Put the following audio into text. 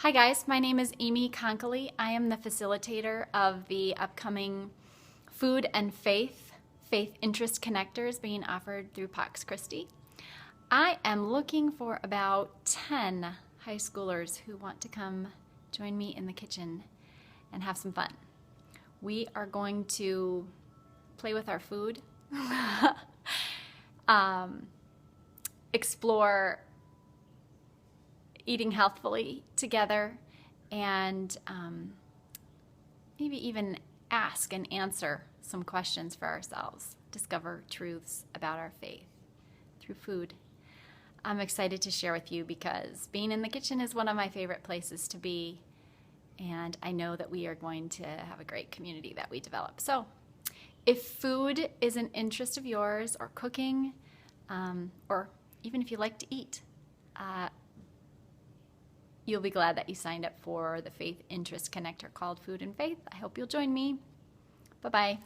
Hi guys, my name is Amy Conkley. I am the facilitator of the upcoming Food and Faith Interest Connectors being offered through Christi. I am looking for about 10 high schoolers who want to come join me in the kitchen and have some fun. We are going to play with our food, explore eating healthfully together, and maybe even ask and answer some questions for ourselves, discover truths about our faith through food. I'm excited to share with you because being in the kitchen is one of my favorite places to be, and I know that we are going to have a great community that we develop. So if food is an interest of yours, or cooking, or even if you like to eat, you'll be glad that you signed up for the Faith Interest Connector called Food and Faith. I hope you'll join me. Bye-bye.